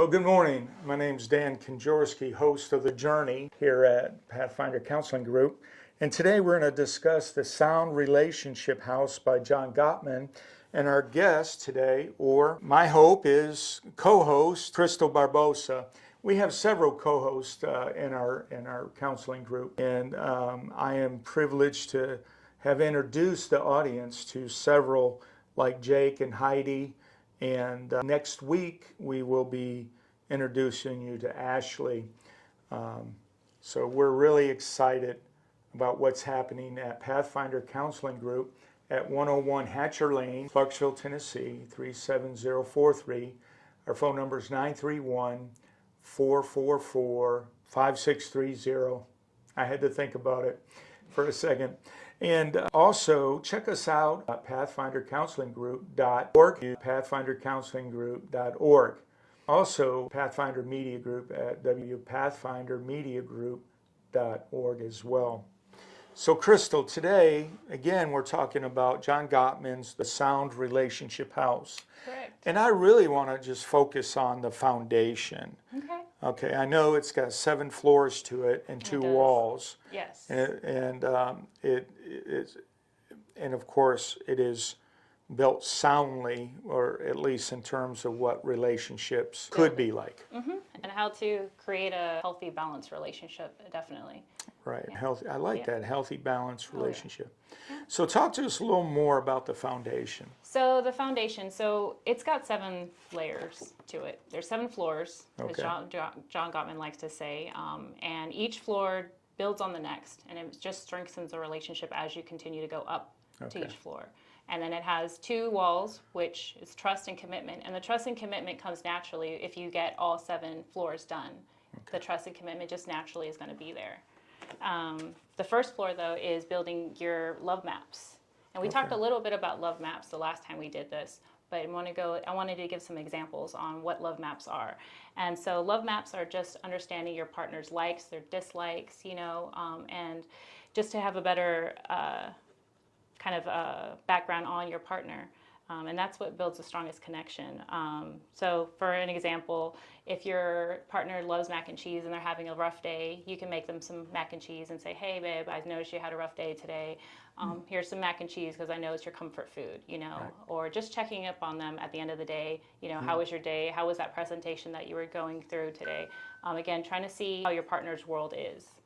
Well, good morning. My name's Dan Konjorski, host of The Journey here at Pathfinder Counseling Group. And today we're going to discuss The Sound Relationship House by John Gottman. And our guest today, or my hope, is co-host Crystal Barbosa. We have several co-hosts in our counseling group. And I am privileged to have introduced the audience to several like Jake and Heidi. And next week we will be introducing you to Ashley. So we're really excited about what's happening at Pathfinder Counseling Group at 101 Hatcher Lane, Clarksville, Tennessee, 37043. Our phone number is 931-444-5630. I had to think about it for a second. And also check us out at pathfindercounselinggroup.org, pathfindercounselinggroup.org. Also, Pathfinder Media Group at wpathfindermediagroup.org as well. So, Crystal, today, again, we're talking about John Gottman's The Sound Relationship House. Correct. And I really want to just focus on the foundation. Okay. Okay, I know it's got 7 floors to it and 2 walls. Yes. And it is, and of course, it is built soundly, or at least in terms of what relationships could be like. Mm-hmm. And how to create a healthy, balanced relationship, definitely. Right. Yeah. Healthy. I like that, healthy, balanced relationship. Yeah. So talk to us a little more about the foundation. So the foundation, it's got 7 layers to it. There's 7 floors, as John Gottman likes to say, and each floor builds on the next, and it just strengthens the relationship as you continue to go up to each floor. And then it has 2 walls, which is trust and commitment. And the trust and commitment comes naturally if you get all 7 floors done. The trust and commitment just naturally is going to be there. The first floor, though, is building your love maps. And we talked a little bit about love maps the last time we did this, but I wanted to give some examples on what love maps are. And so love maps are just understanding your partner's likes, their dislikes, and just to have a better background on your partner. And that's what builds the strongest connection. So for an example, if your partner loves mac and cheese and they're having a rough day, you can make them some mac and cheese and say, hey, babe, I noticed you had a rough day today. Here's some mac and cheese because I know it's your comfort food, Right. Or just checking up on them at the end of the day. How was your day? How was that presentation that you were going through today? Again, trying to see how your partner's world is.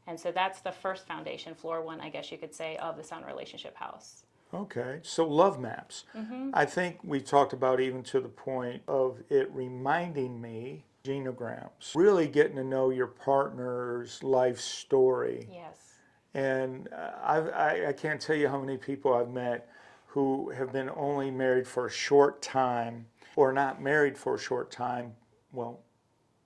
And so that's the first foundation, floor 1, I guess you could say, of the Sound Relationship House. Okay, so love maps. Mm-hmm. I think we talked about even to the point of it reminding me, genograms, really getting to know your partner's life story. Yes. And I can't tell you how many people I've met who have been only married for a short time or not married for a short time. Well,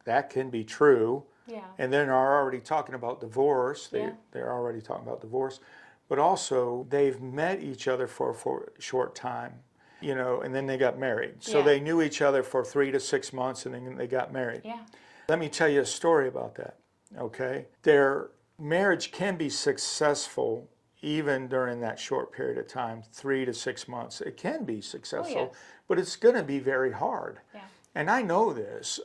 that can be true. Yeah. And then are already talking about divorce. They're already talking about divorce. But also, they've met each other for a short time, and then they got married. So they knew each other for 3 to 6 months, and then they got married. Yeah. Let me tell you a story about that, okay? Their marriage can be successful even during that short period of time, 3 to 6 months. It can be successful, but it's going to be very hard. Yeah. And I know this.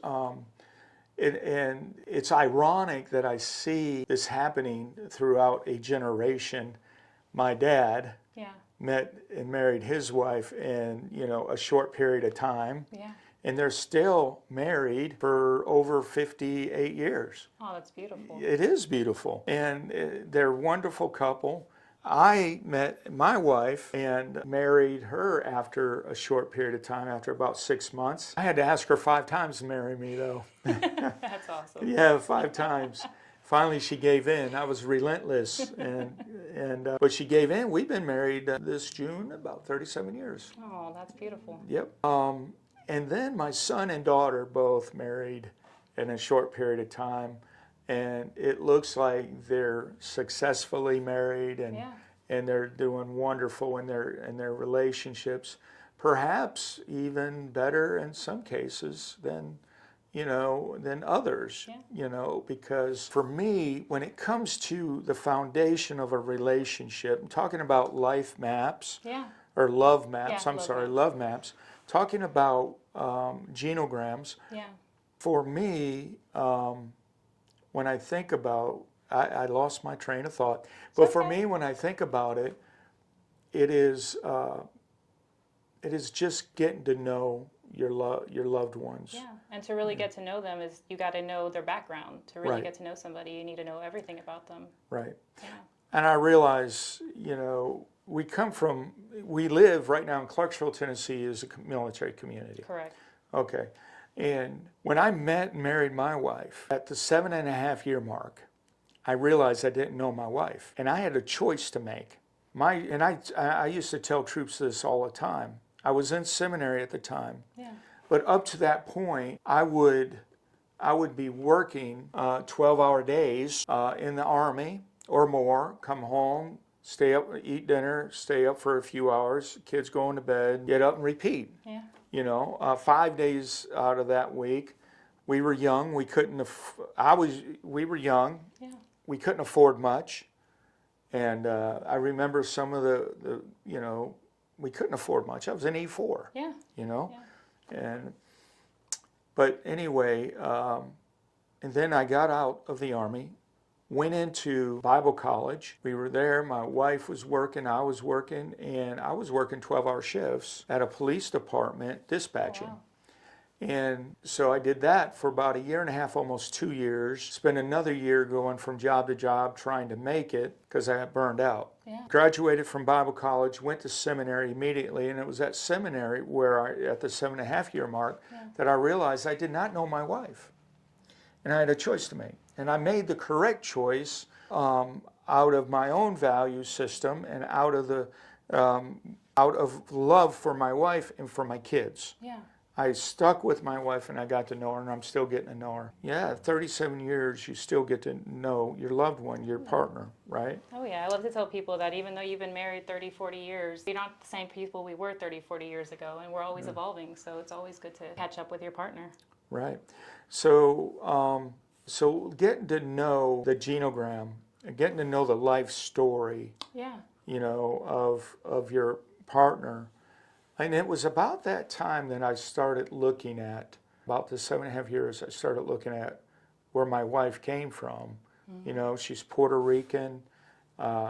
And it's ironic that I see this happening throughout a generation. My dad met and married his wife in, a short period of time. Yeah. And they're still married for over 58 years. Oh, that's beautiful. It is beautiful. And they're a wonderful couple. I met my wife and married her after a short period of time, after about 6 months. I had to ask her 5 times to marry me, though. That's awesome. Yeah, 5 times. Finally, she gave in. I was relentless, but she gave in. We've been married this June about 37 years. Oh, that's beautiful. Yep. And then my son and daughter both married in a short period of time, and it looks like they're successfully married, and they're doing wonderful in their relationships. Perhaps even better in some cases than others, because for me, when it comes to the foundation of a relationship, I'm talking about life maps, or love maps, love maps, talking about genograms, For me, when I think about, I lost my train of thought. But for me, when I think about it, it is just getting to know your loved ones. Yeah, and to really get to know them is you got to know their background. To really get to know somebody, you need to know everything about them. Right. Yeah. And I realize, we live right now in Clarksville, Tennessee, is a military community. Correct. Okay. And when I met and married my wife, at the 7.5-year mark, I realized I didn't know my wife. And I had a choice to make. I used to tell troops this all the time. I was in seminary at the time. Yeah. But up to that point, I would be working 12-hour days in the Army or more, come home, stay up, eat dinner, stay up for a few hours, kids going to bed, get up and repeat. Yeah. 5 days out of that week, we were young. We were young. Yeah. We couldn't afford much. And I remember some of the we couldn't afford much. I was an E4. Yeah. Yeah. But anyway, and then I got out of the Army, went into Bible college. We were there. My wife was working. I was working. And I was working 12-hour shifts at a police department dispatching. Oh, wow. And so I did that for about 1.5 years, almost 2 years. Spent another year going from job to job trying to make it because I got burned out. Yeah. Graduated from Bible college, went to seminary immediately, and it was at seminary where at the 7.5-year mark that I realized I did not know my wife. And I had a choice to make. And I made the correct choice out of my own value system and out of love for my wife and for my kids. Yeah. I stuck with my wife and I got to know her, and I'm still getting to know her. Yeah, 37 years, you still get to know your loved one, your partner, right? Oh yeah, I love to tell people that even though you've been married 30, 40 years, you're not the same people we were 30, 40 years ago, and we're always evolving, so it's always good to catch up with your partner. Right. So, getting to know the genogram, getting to know the life story, of your partner. And it was about that time that I started looking at, about the 7.5 years, I started looking at where my wife came from. Mm-hmm. She's Puerto Rican.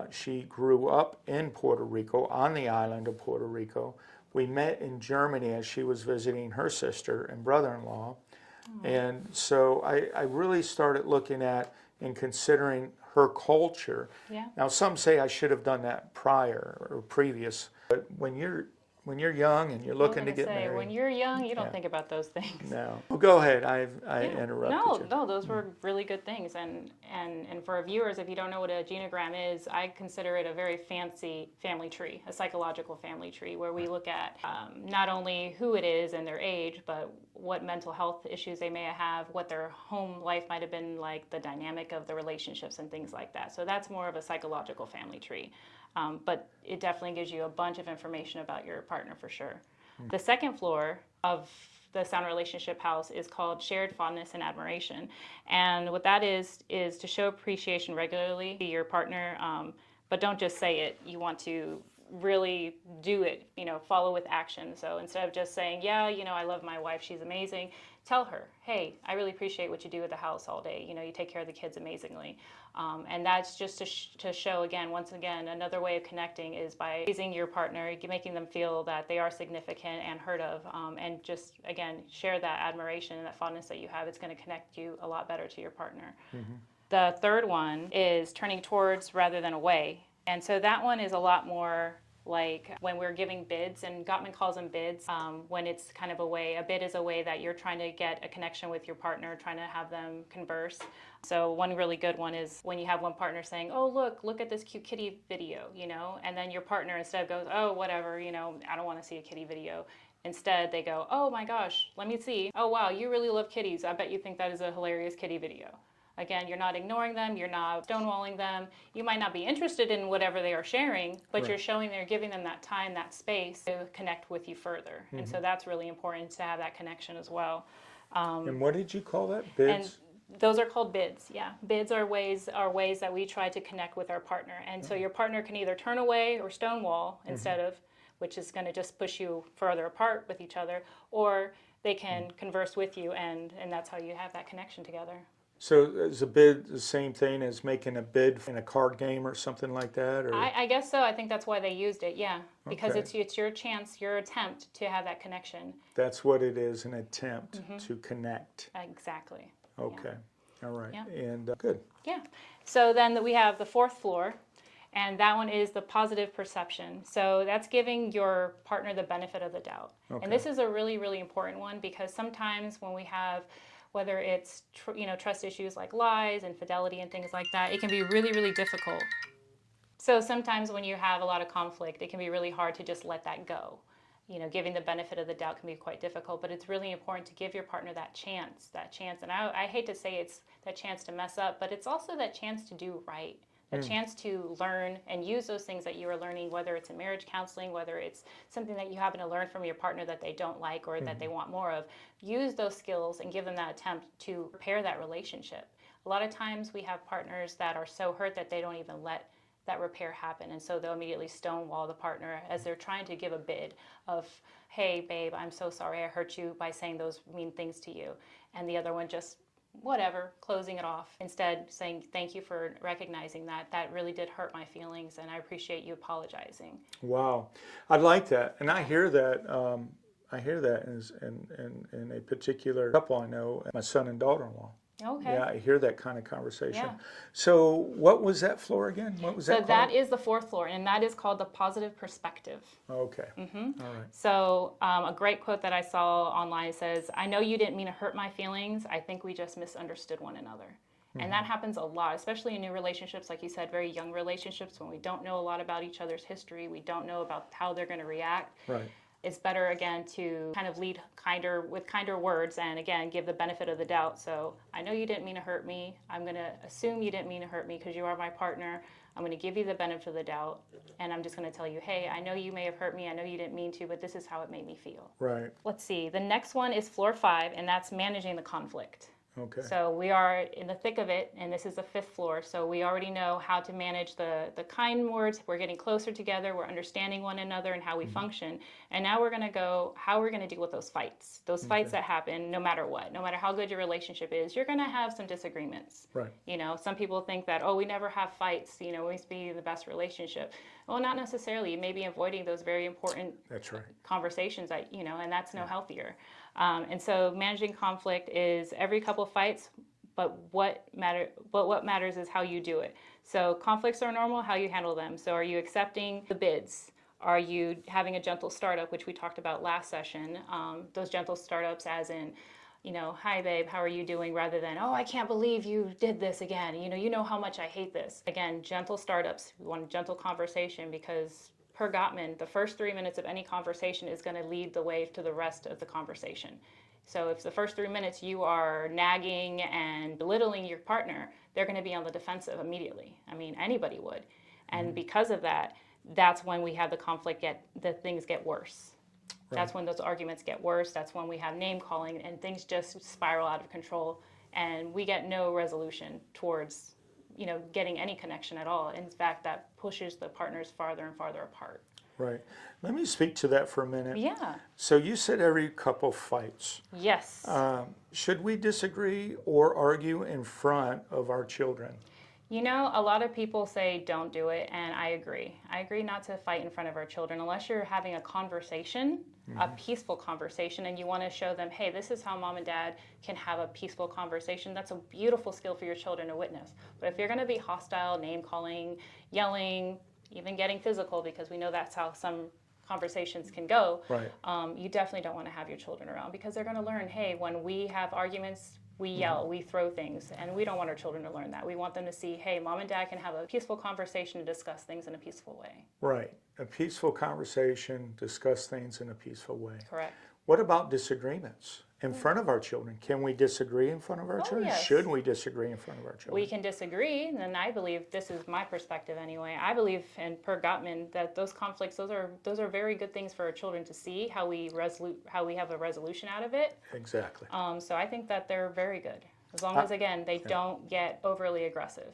She grew up in Puerto Rico, on the island of Puerto Rico. We met in Germany as she was visiting her sister and brother-in-law. Mm-hmm. And so I really started looking at and considering her culture. Yeah. Now, some say I should have done that prior or previous, but when you're young and you're looking to get married. When you're young, you don't think about those things. No. Well, go ahead. I interrupted you. No, those were really good things. And for our viewers, if you don't know what a genogram is, I consider it a very fancy family tree, a psychological family tree, where we look at not only who it is and their age, but what mental health issues they may have, what their home life might have been like, the dynamic of the relationships and things like that. So that's more of a psychological family tree. But it definitely gives you a bunch of information about your partner for sure. Mm-hmm. The second floor of the Sound Relationship House is called Shared Fondness and Admiration. And what that is to show appreciation regularly to your partner, but don't just say it. You want to really do it, follow with action. So instead of just saying, I love my wife, she's amazing, tell her, hey, I really appreciate what you do at the house all day. You take care of the kids amazingly. And that's just to show, once again, another way of connecting is by praising your partner, making them feel that they are significant and heard of, and just, again, share that admiration and that fondness that you have. It's going to connect you a lot better to your partner. Mm-hmm. The third one is turning towards rather than away. And so that one is a lot more like when we're giving bids, and Gottman calls them bids, when it's kind of a bid is a way that you're trying to get a connection with your partner, trying to have them converse. So one really good one is when you have one partner saying, oh, look at this cute kitty video, and then your partner instead goes, oh, whatever, I don't want to see a kitty video. Instead, they go, oh my gosh, let me see. Oh, wow, you really love kitties. I bet you think that is a hilarious kitty video. Again, you're not ignoring them, you're not stonewalling them. You might not be interested in whatever they are sharing, but you're giving them that time, that space to connect with you further. Mm-hmm. And so that's really important to have that connection as well. And what did you call that? Bids? And those are called bids, yeah. Bids are ways that we try to connect with our partner. And so your partner can either turn away or stonewall instead of, which is going to just push you further apart with each other, or they can converse with you, and that's how you have that connection together. So is a bid the same thing as making a bid in a card game or something like that? Or? I guess so. I think that's why they used it, yeah. Because Okay. it's your chance, your attempt to have that connection. That's what it is, an attempt to connect. Exactly. Okay. All right. Yeah. And good. Yeah. So then we have the fourth floor, and that one is the positive perception. So that's giving your partner the benefit of the doubt. Okay. And this is a really, really important one, because sometimes when we have, whether it's trust issues like lies, infidelity, and things like that, it can be really, really difficult. So sometimes when you have a lot of conflict, it can be really hard to just let that go. Giving the benefit of the doubt can be quite difficult, but it's really important to give your partner that chance. And I hate to say it's that chance to mess up, but it's also that chance to do right. A chance to learn and use those things that you are learning, whether it's in marriage counseling, whether it's something that you happen to learn from your partner that they don't like or that they want more of. Use those skills and give them that attempt to repair that relationship. A lot of times we have partners that are so hurt that they don't even let that repair happen, and so they'll immediately stonewall the partner as they're trying to give a bid of, hey babe, I'm so sorry I hurt you by saying those mean things to you, and the other one just whatever, closing it off, instead saying thank you for recognizing that really did hurt my feelings, and I appreciate you apologizing. Wow. I like that. And I hear that in a particular couple I know, my son and daughter-in-law. Okay. Yeah, I hear that kind of conversation. Yeah. So what was that floor again? What was that So called? that is the fourth floor, and that is called the positive perspective. Okay. All right. So a great quote that I saw online says, I know you didn't mean to hurt my feelings. I think we just misunderstood one another. And that happens a lot, especially in new relationships, like you said, very young relationships, when we don't know a lot about each other's history. We don't know about how they're going to react. Right. It's better, again, to kind of lead with kinder words and, again, give the benefit of the doubt. So I know you didn't mean to hurt me. I'm going to assume you didn't mean to hurt me because you are my partner. I'm going to give you the benefit of the doubt, and I'm just going to tell you, hey, I know you may have hurt me. I know you didn't mean to, but this is how it made me feel. Right. Let's see. The next one is floor 5, and that's managing the conflict. Okay. So we are in the thick of it, and this is the 5th floor. So we already know how to manage the kind words. We're getting closer together. We're understanding one another and how we function. And now we're going to go how we're going to deal with those fights. Those fights that happen no matter what. No matter how good your relationship is, you're going to have some disagreements. Right. Some people think that, we never have fights. We must be in the best relationship. Well, not necessarily. You may be avoiding those very important That's right. conversations that, and that's no healthier. And so managing conflict is every couple fights, but what matters is how you do it. So conflicts are normal, how you handle them. So are you accepting the bids? Are you having a gentle startup, which we talked about last session? Those gentle startups as in, hi babe, how are you doing? Rather than, I can't believe you did this again. You know how much I hate this. Again, gentle startups. We want a gentle conversation because per Gottman, the first 3 minutes of any conversation is going to lead the way to the rest of the conversation. So if the first 3 minutes you are nagging and belittling your partner, they're going to be on the defensive immediately. I mean, anybody would. And because of that, that's when we have the conflict things get worse. Right. That's when those arguments get worse. That's when we have name calling and things just spiral out of control and we get no resolution towards getting any connection at all. In fact, that pushes the partners farther and farther apart. Right. Let me speak to that for a minute. Yeah. So you said every couple fights. Yes. Should we disagree or argue in front of our children? A lot of people say don't do it, and I agree. I agree not to fight in front of our children unless you're having a conversation, a peaceful conversation, and you want to show them, hey, this is how mom and dad can have a peaceful conversation. That's a beautiful skill for your children to witness. But if you're going to be hostile, name-calling, yelling, even getting physical, because we know that's how some conversations can go, right. You definitely don't want to have your children around because they're going to learn, hey, when we have arguments, we yell, we throw things, and we don't want our children to learn that. We want them to see, hey, mom and dad can have a peaceful conversation and discuss things in a peaceful way. Right. A peaceful conversation, discuss things in a peaceful way. Correct. What about disagreements in front of our children? Can we disagree in front of our children? Yes. Should we disagree in front of our children? We can disagree, and I believe, this is my perspective anyway, I believe, and per Gottman, that those conflicts, those are very good things for our children to see, how we have a resolution out of it. Exactly. So I think that they're very good, as long as, again, they don't get overly aggressive.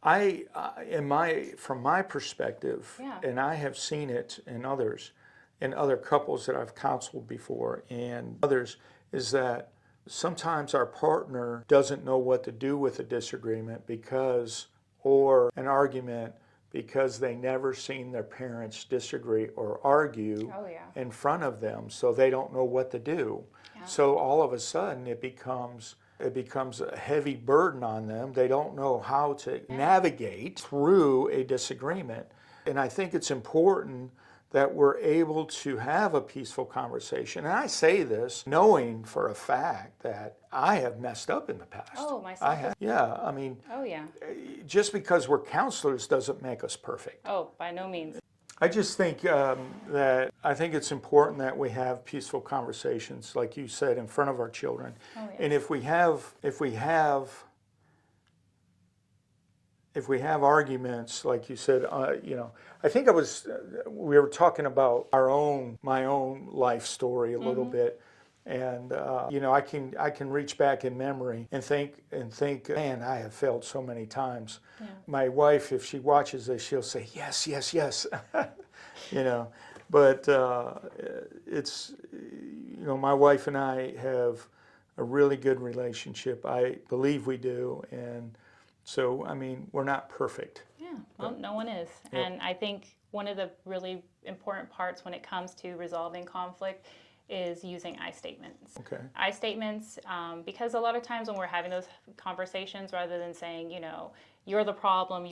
From my perspective, and I have seen it in others, and other couples that I've counseled before and others is that sometimes our partner doesn't know what to do with a disagreement or an argument because they never seen their parents disagree or argue in front of them, so they don't know what to do. Yeah. So all of a sudden it becomes a heavy burden on them. They don't know how to navigate through a disagreement. And I think it's important that we're able to have a peaceful conversation. And I say this knowing for a fact that I have messed up in the past. Oh, myself. Yeah, I mean, just because we're counselors doesn't make us perfect. Oh, by no means. I just think that I think it's important that we have peaceful conversations, like you said, in front of our children. Oh, yes. And if we have arguments, like you said, I think we were talking about my own life story a little bit, and I can reach back in memory and think, man, I have failed so many times. Yeah. My wife, if she watches this, she'll say, yes, yes, yes, But it's my wife and I have a really good relationship. I believe we do, and so, I mean, we're not perfect. Yeah, well, no one is. Yep. And I think one of the really important parts when it comes to resolving conflict is using I statements. Okay. I statements, because a lot of times when we're having those conversations, rather than saying, you're the problem,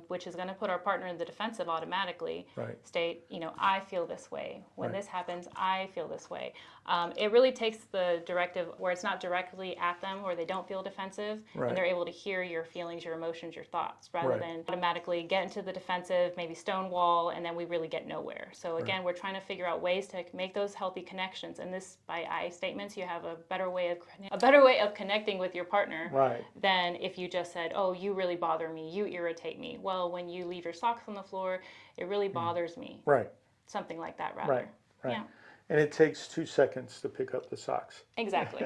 which is going to put our partner in the defensive automatically. Right. State, I feel this way. When this happens, I feel this way. It really takes the directive where it's not directly at them, where they don't feel defensive, and they're able to hear your feelings, your emotions, your thoughts, rather than automatically get into the defensive, maybe stonewall, and then we really get nowhere. So again, we're trying to figure out ways to make those healthy connections. And this, by I statements, you have a better way of connecting with your partner than if you just said, oh, you really bother me, you irritate me. Well, when you leave your socks on the floor, it really bothers me. Right. Something like that, rather. Right. Yeah. And it takes 2 seconds to pick up the socks. Exactly.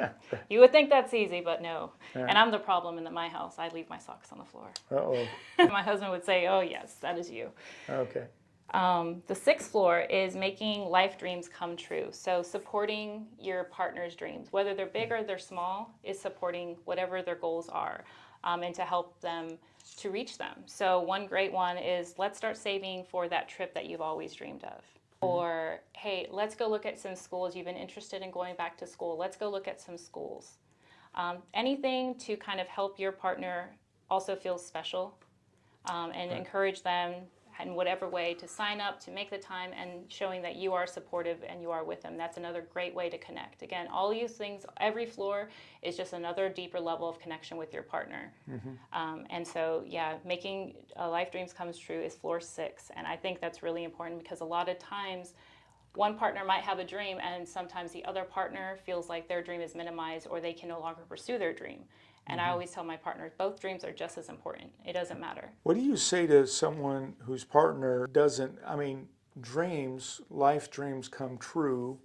You would think that's easy, but no. Yeah. And I'm the problem in my house. I leave my socks on the floor. Uh-oh. My husband would say, oh, yes, that is you. Okay. The 6th floor is making life dreams come true. So supporting your partner's dreams, whether they're big or they're small, is supporting whatever their goals are, and to help them to reach them. So one great one is, let's start saving for that trip that you've always dreamed of. Or, hey, let's go look at some schools. You've been interested in going back to school. Let's go look at some schools. Anything to kind of help your partner also feel special, and encourage them in whatever way to sign up, to make the time, and showing that you are supportive and you are with them. That's another great way to connect. Again, all these things, every floor is just another deeper level of connection with your partner. And so, making life dreams comes true is floor 6. And I think that's really important because a lot of times one partner might have a dream and sometimes the other partner feels like their dream is minimized or they can no longer pursue their dream. And I always tell my partners, both dreams are just as important. It doesn't matter. What do you say to someone whose partner doesn't, life dreams come true,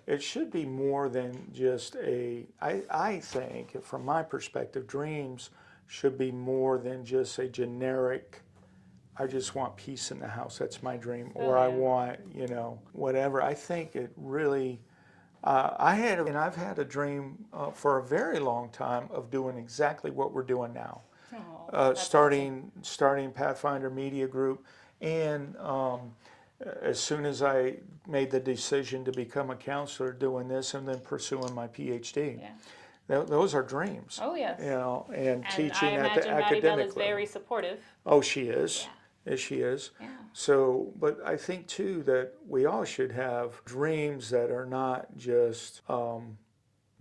it should be more than just I think, from my perspective, dreams should be more than just a generic, I just want peace in the house, that's my dream, or I want, whatever. I think it really... I've had a dream for a very long time of doing exactly what we're doing now. Starting Pathfinder Media Group, and as soon as I made the decision to become a counselor, doing this and then pursuing my PhD. Yeah. Those are dreams. Oh, yes. And teaching at the academic level. I imagine Maddie Bell is very supportive. Oh, she is. Yeah. As she is. Yeah. So, but I think too that we all should have dreams that are not just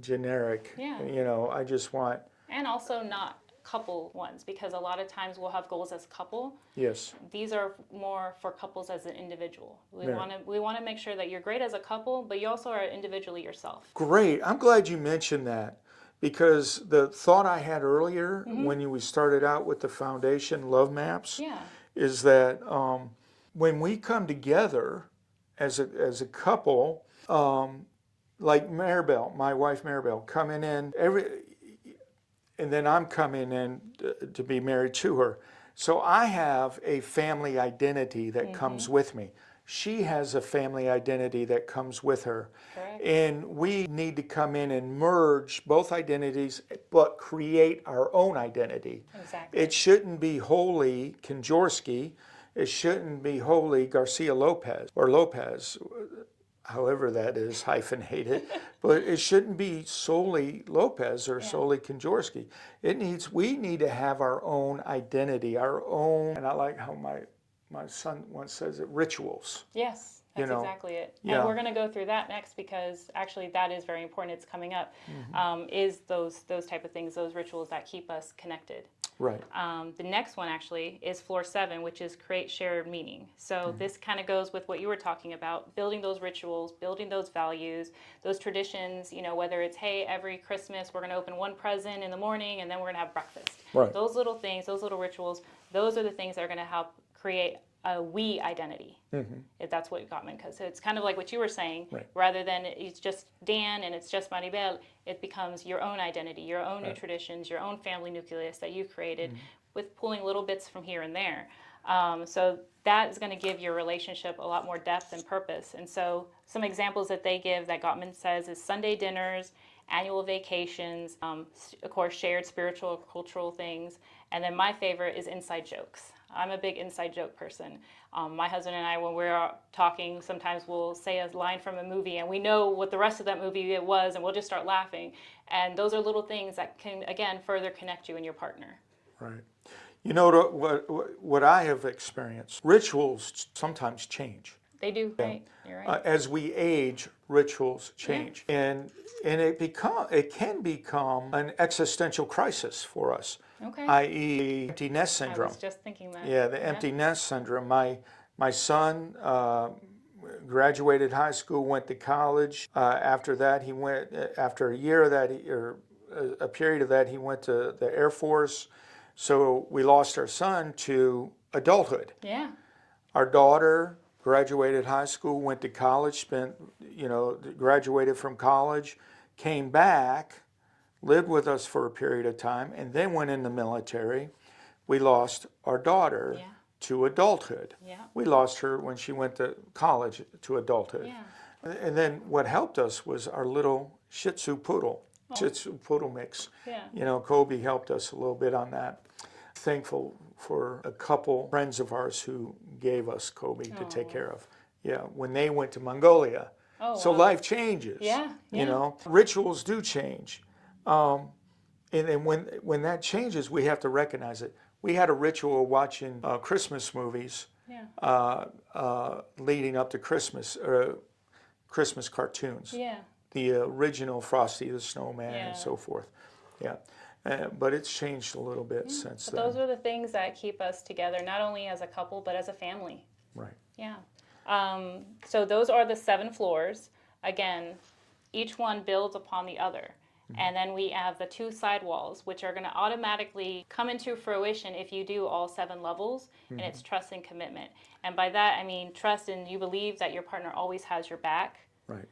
generic. Yeah. I just want. And also not couple ones, because a lot of times we'll have goals as a couple. Yes. These are more for couples as an individual. We want to make sure that you're great as a couple, but you also are individually yourself. Great. I'm glad you mentioned that, because the thought I had earlier when we started out with the foundation love maps. Yeah. Is that when we come together as a couple, like Maribel, my wife Maribel, coming in and then I'm coming in to be married to her. So I have a family identity that comes with me. she has a family identity that comes with her. Correct. And we need to come in and merge both identities, but create our own identity. Exactly. It shouldn't be wholly Konjorsky. It shouldn't be wholly Garcia Lopez or Lopez, however that is hyphenated. But it shouldn't be solely Lopez or solely Konjorsky. We need to have our own identity, our own, and I like how my son once says it, rituals. Yes, that's exactly it. Yeah. And we're going to go through that next because actually that is very important. It's coming up. Is those type of things, those rituals that keep us connected. Right. The next one actually is floor 7, which is create shared meaning. So this kind of goes with what you were talking about, building those rituals, building those values, those traditions, whether it's, hey, every Christmas we're going to open one present in the morning and then we're going to have breakfast. Right. Those little things, those little rituals, those are the things that are going to help create a we identity, if that's what Gottman, because it's kind of like what you were saying, rather than it's just Dan and it's just Maribel, it becomes your own identity, your own new traditions, your own family nucleus that you've created with pulling little bits from here and there. So that is going to give your relationship a lot more depth and purpose. And so some examples that they give that Gottman says is Sunday dinners, annual vacations, of course, shared spiritual or cultural things. And then my favorite is inside jokes. I'm a big inside joke person. My husband and I, when we're talking, sometimes we'll say a line from a movie and we know what the rest of that movie it was and we'll just start laughing. And those are little things that can, again, further connect you and your partner. Right. What I have experienced, rituals sometimes change. They do, right? You're right. As we age, rituals change. And it can become an existential crisis for us. Okay. I.e. empty nest syndrome. I was just thinking that. Yeah, the empty nest syndrome. My son graduated high school, went to college. After that, after a year of that, a period of that, he went to the Air Force. So we lost our son to adulthood. Yeah. Our daughter graduated high school, went to college, graduated from college, came back, lived with us for a period of time, and then went in the military. We lost our daughter to adulthood. Yeah. We lost her when she went to college to adulthood. Yeah. And then what helped us was our little Shih Tzu poodle, Shih Tzu poodle mix. Yeah. Kobe helped us a little bit on that. Thankful for a couple friends of ours who gave us Kobe to take care of. Yeah, when they went to Mongolia. So life changes. Yeah. Rituals do change. And then when that changes, we have to recognize it. We had a ritual watching Christmas movies leading up to Christmas, Christmas cartoons. Yeah. The original Frosty the Snowman and so forth. Yeah. But it's changed a little bit since then. Those are the things that keep us together, not only as a couple, but as a family. Right. Yeah. So those are the 7 floors. Again, each one builds upon the other. And then we have the 2 side walls, which are going to automatically come into fruition if you do all 7 levels, and it's trust and commitment. And by that, I mean trust and you believe that your partner always has your back. Right.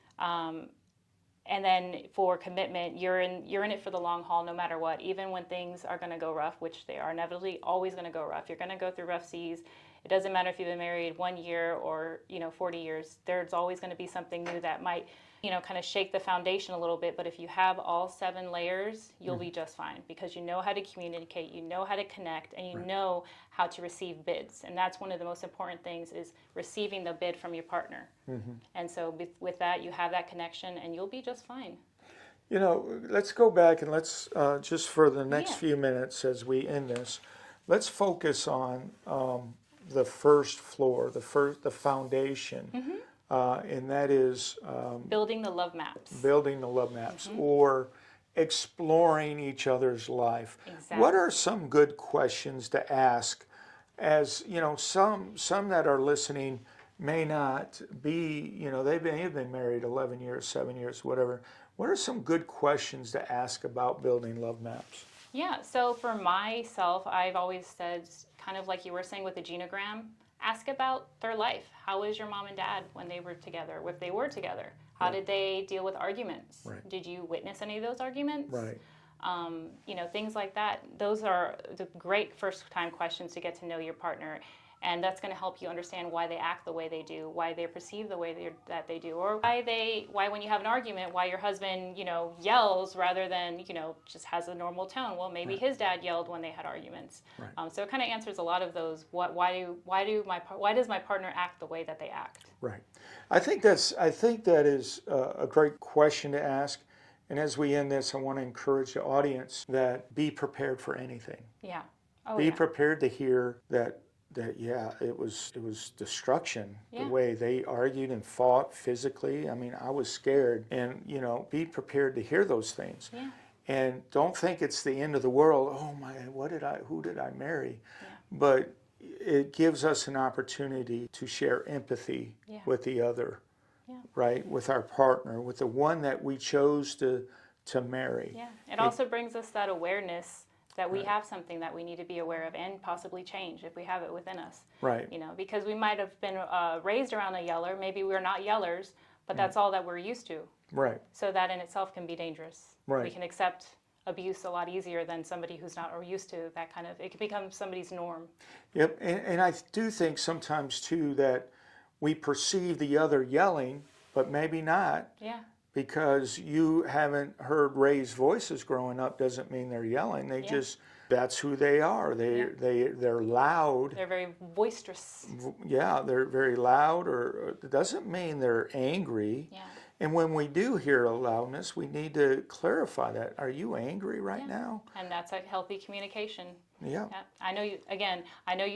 And then for commitment, you're in it for the long haul no matter what, even when things are going to go rough, which they are inevitably always going to go rough. You're going to go through rough seas. It doesn't matter if you've been married 1 year or 40 years. There's always going to be something new that might kind of shake the foundation a little bit. But if you have all 7 layers, you'll be just fine because you know how to communicate, you know how to connect, and you know how to receive bids. And that's one of the most important things is receiving the bid from your partner. And so with that, you have that connection and you'll be just fine. Let's go back and let's, just for the next few minutes as we end this, let's focus on the first floor, the foundation. And that is building the love maps. Building the love maps, or exploring each other's life. Exactly. What are some good questions to ask? As some that are listening may not be, they've been married 11 years, 7 years, whatever. What are some good questions to ask about building love maps? Yeah. So for myself, I've always said, kind of like you were saying with the genogram. Ask about their life. How was your mom and dad when they were together? If they were together, how did they deal with arguments? Right. Did you witness any of those arguments? Right. Things like that. Those are the great first-time questions to get to know your partner. And that's going to help you understand why they act the way they do, why they perceive the way that they do, or why when you have an argument, why your husband, yells rather than, just has a normal tone. Well, maybe his dad yelled when they had arguments. Right. So it kind of answers a lot of those. Why does my partner act the way that they act? Right. I think that is a great question to ask. And as we end this, I want to encourage the audience that be prepared for anything. Yeah. Be prepared to hear that it was destruction, the way they argued and fought physically. I mean, I was scared. And, be prepared to hear those things. Yeah. And don't think it's the end of the world. Oh my, who did I marry? Yeah. But it gives us an opportunity to share empathy with the other, right? With our partner, with the one that we chose to marry. Yeah. It also brings us that awareness that we have something that we need to be aware of and possibly change if we have it within us. Right. Because we might have been raised around a yeller. Maybe we're not yellers, but that's all that we're used to. Right. So that in itself can be dangerous. Right. We can accept abuse a lot easier than somebody who's not or used to that kind of, it can become somebody's norm. Yep. And I do think sometimes too that we perceive the other yelling, but maybe not. Yeah. Because you haven't heard raised voices growing up doesn't mean they're yelling. They just, that's who they are. They're loud. They're very boisterous. Yeah, they're very loud, or it doesn't mean they're angry. Yeah. And when we do hear a loudness, we need to clarify that. Are you angry right now? And that's a healthy communication. Yeah. I know you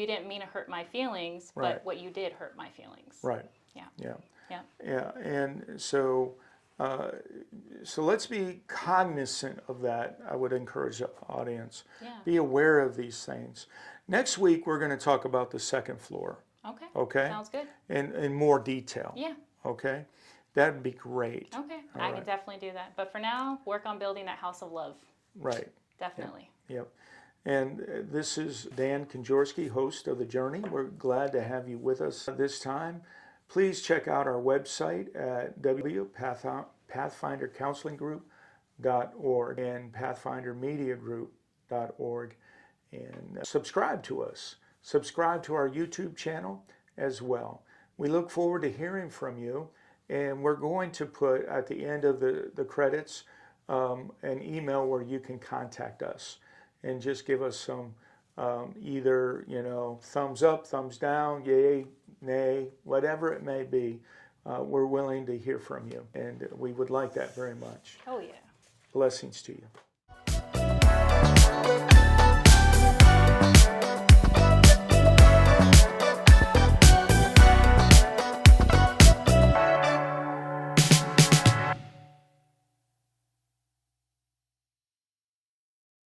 didn't mean to hurt my feelings, but what you did hurt my feelings. Right. Yeah. Yeah. Yeah. Yeah. And so let's be cognizant of that. I would encourage the audience. Yeah. Be aware of these things. Next week, we're going to talk about the second floor. Okay. Okay? Sounds good. In more detail. Yeah. Okay? That'd be great. Okay. I can definitely do that. But for now, work on building that house of love. Right. Definitely. Yep. And this is Dan Konjorski, host of The Journey. We're glad to have you with us this time. Please check out our website at www.pathfindercounselinggroup.org and pathfindermediagroup.org, and subscribe to us. Subscribe to our YouTube channel as well. We look forward to hearing from you, and we're going to put at the end of the credits an email where you can contact us and just give us some either thumbs up, thumbs down, yay, nay, whatever it may be. We're willing to hear from you, and we would like that very much. Oh, yeah. Blessings to you.